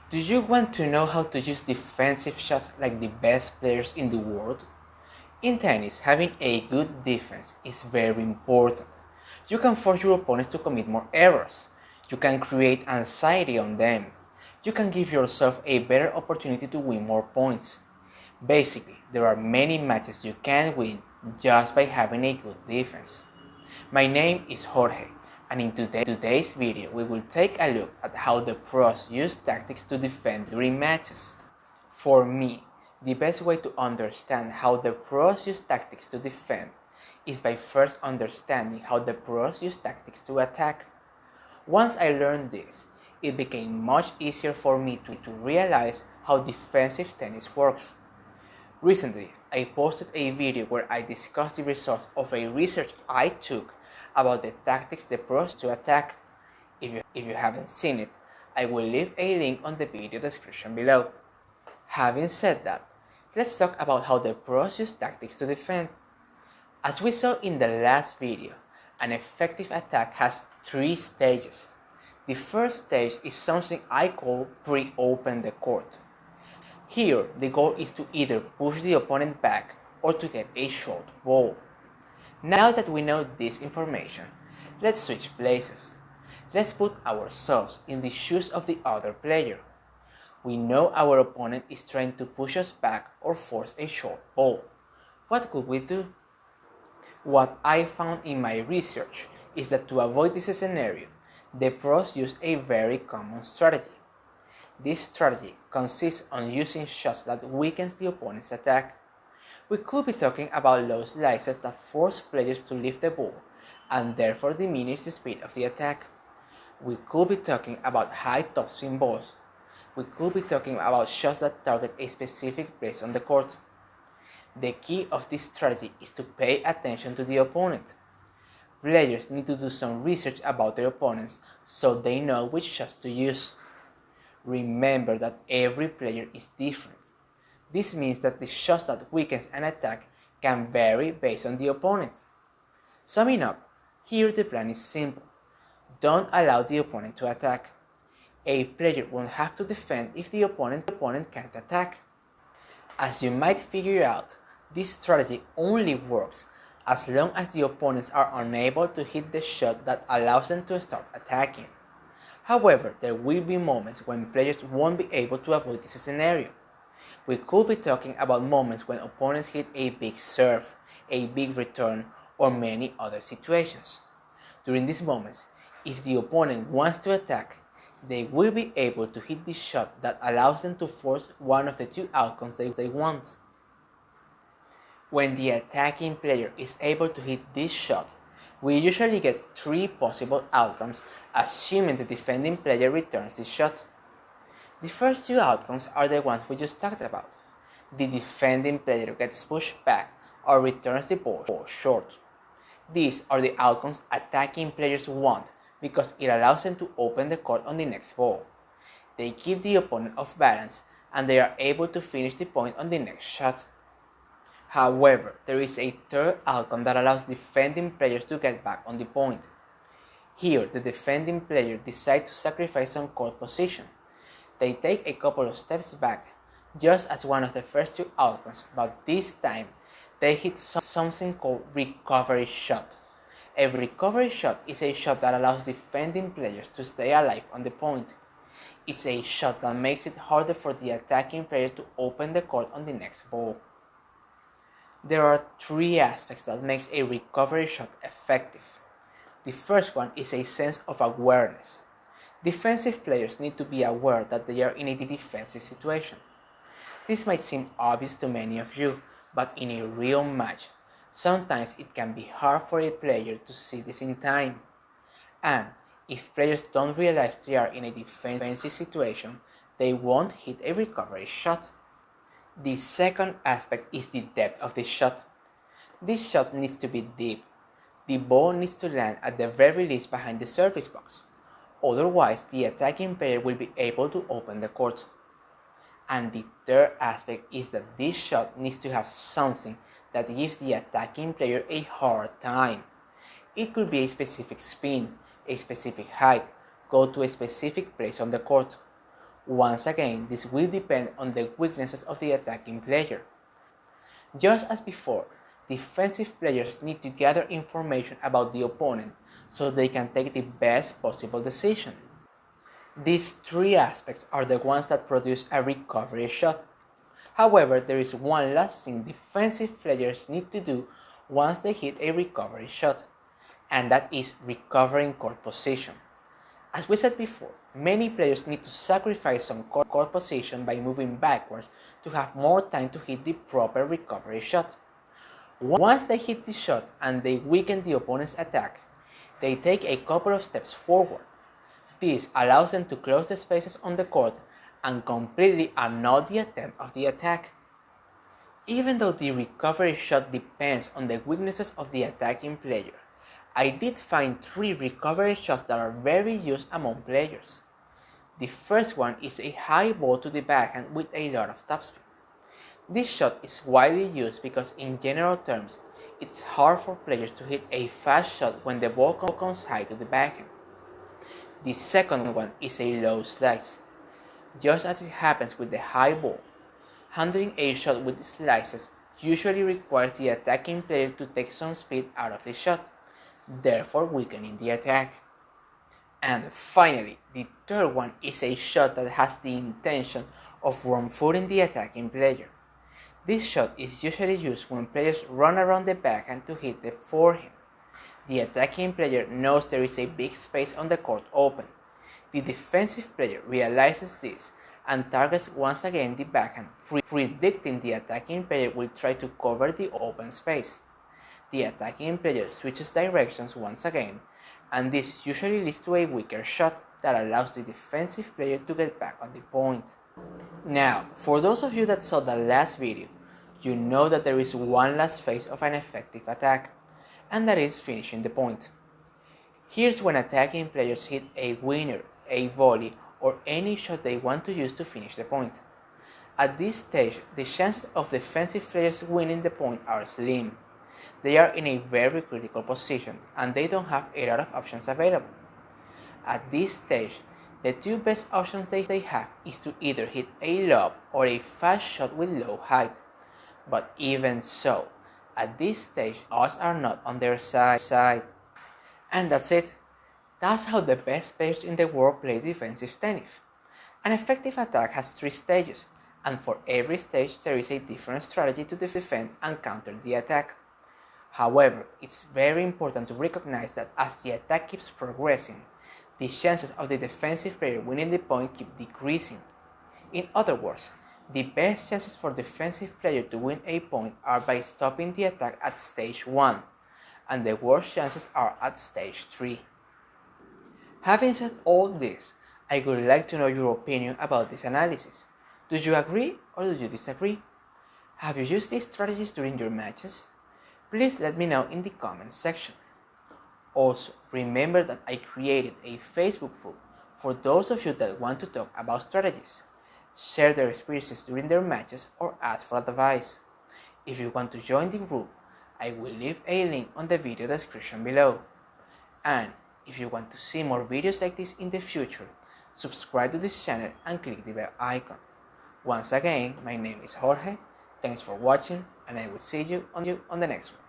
Do you want to know how to use defensive shots like the best players in the world? In tennis, having a good defense is very important. You can force your opponents to commit more errors. You can create anxiety on them. You can give yourself a better opportunity to win more points. Basically, there are many matches you can win just by having a good defense. My name is Jorge, and in today's video we will take a look at how the pros use tactics to defend during matches. For me, the best way to understand how the pros use tactics to defend is by first understanding how the pros use tactics to attack. Once I learned this, it became much easier for me to realize how defensive tennis works. Recently, I posted a video where I discussed the results of a research I took about the tactics the pros to attack. If you haven't seen it, I will leave a link on the video description below. Having said that, let's talk about how the pros use tactics to defend. As we saw in the last video, an effective attack has 3 stages. The first stage is something I call pre-open the court. Here, the goal is to either push the opponent back or to get a short ball. Now that we know this information, let's switch places. Let's put ourselves in the shoes of the other player. We know our opponent is trying to push us back or force a short ball. What could we do? What I found in my research is that to avoid this scenario, the pros use a very common strategy. This strategy consists on using shots that weakens the opponent's attack. We could be talking about low slices that force players to lift the ball and therefore diminish the speed of the attack. We could be talking about high topspin balls. We could be talking about shots that target a specific place on the court. The key of this strategy is to pay attention to the opponent. Players need to do some research about their opponents so they know which shots to use. Remember that every player is different. This means that the shots that weakens an attack can vary based on the opponent. Summing up, here the plan is simple. Don't allow the opponent to attack. A player won't have to defend if the opponent can't attack. As you might figure out, this strategy only works as long as the opponents are unable to hit the shot that allows them to start attacking. However, there will be moments when players won't be able to avoid this scenario. We could be talking about moments when opponents hit a big serve, a big return, or many other situations. During these moments, if the opponent wants to attack, they will be able to hit the shot that allows them to force one of the 2 outcomes they want. When the attacking player is able to hit this shot, we usually get 3 possible outcomes, assuming the defending player returns the shot. The first 2 outcomes are the ones we just talked about. The defending player gets pushed back or returns the ball short. These are the outcomes attacking players want because it allows them to open the court on the next ball. They keep the opponent off balance and they are able to finish the point on the next shot. However, there is a third outcome that allows defending players to get back on the point. Here, the defending player decides to sacrifice some court position. They take a couple of steps back, just as one of the first 2 outcomes, but this time they hit something called recovery shot. A recovery shot is a shot that allows defending players to stay alive on the point. It's a shot that makes it harder for the attacking player to open the court on the next ball. There are 3 aspects that makes a recovery shot effective. The first one is a sense of awareness. Defensive players need to be aware that they are in a defensive situation. This might seem obvious to many of you, but in a real match, sometimes it can be hard for a player to see this in time. And if players don't realize they are in a defensive situation, they won't hit a recovery shot. The second aspect is the depth of the shot. This shot needs to be deep. The ball needs to land at the very least behind the service box. Otherwise, the attacking player will be able to open the court. And the third aspect is that this shot needs to have something that gives the attacking player a hard time. It could be a specific spin, a specific height, go to a specific place on the court. Once again, this will depend on the weaknesses of the attacking player. Just as before, defensive players need to gather information about the opponent so they can take the best possible decision. These three aspects are the ones that produce a recovery shot. However, there is one last thing defensive players need to do once they hit a recovery shot, and that is recovering court position. As we said before, many players need to sacrifice some court position by moving backwards to have more time to hit the proper recovery shot. Once they hit the shot and they weaken the opponent's attack, they take a couple of steps forward. This allows them to close the spaces on the court and completely annul the attempt of the attack. Even though the recovery shot depends on the weaknesses of the attacking player, I did find 3 recovery shots that are very used among players. The first one is a high ball to the backhand with a lot of topspin. This shot is widely used because in general terms, it's hard for players to hit a fast shot when the ball comes high to the backhand. The second one is a low slice. Just as it happens with the high ball, handling a shot with slices usually requires the attacking player to take some speed out of the shot, therefore weakening the attack. And finally, the third one is a shot that has the intention of wrong-footing the attacking player. This shot is usually used when players run around the backhand to hit the forehand. The attacking player knows there is a big space on the court open. The defensive player realizes this and targets once again the backhand, predicting the attacking player will try to cover the open space. The attacking player switches directions once again, and this usually leads to a weaker shot that allows the defensive player to get back on the point. Now, for those of you that saw the last video, you know that there is one last phase of an effective attack, and that is finishing the point. Here's when attacking players hit a winner, a volley, or any shot they want to use to finish the point. At this stage, the chances of defensive players winning the point are slim. They are in a very critical position and they don't have a lot of options available. At this stage, the 2 best options they have is to either hit a lob or a fast shot with low height. But even so, at this stage, odds are not on their side. And that's it. That's how the best players in the world play defensive tennis. An effective attack has 3 stages, and for every stage there is a different strategy to defend and counter the attack. However, it's very important to recognize that as the attack keeps progressing, the chances of the defensive player winning the point keep decreasing. In other words, the best chances for defensive player to win a point are by stopping the attack at stage 1, and the worst chances are at stage 3. Having said all this, I would like to know your opinion about this analysis. Do you agree or do you disagree? Have you used these strategies during your matches? Please let me know in the comments section. Also, remember that I created a Facebook group for those of you that want to talk about strategies, share their experiences during their matches, or ask for advice. If you want to join the group, I will leave a link on the video description below. And if you want to see more videos like this in the future, subscribe to this channel and click the bell icon. Once again, my name is Jorge, thanks for watching, and I will see you on the next one.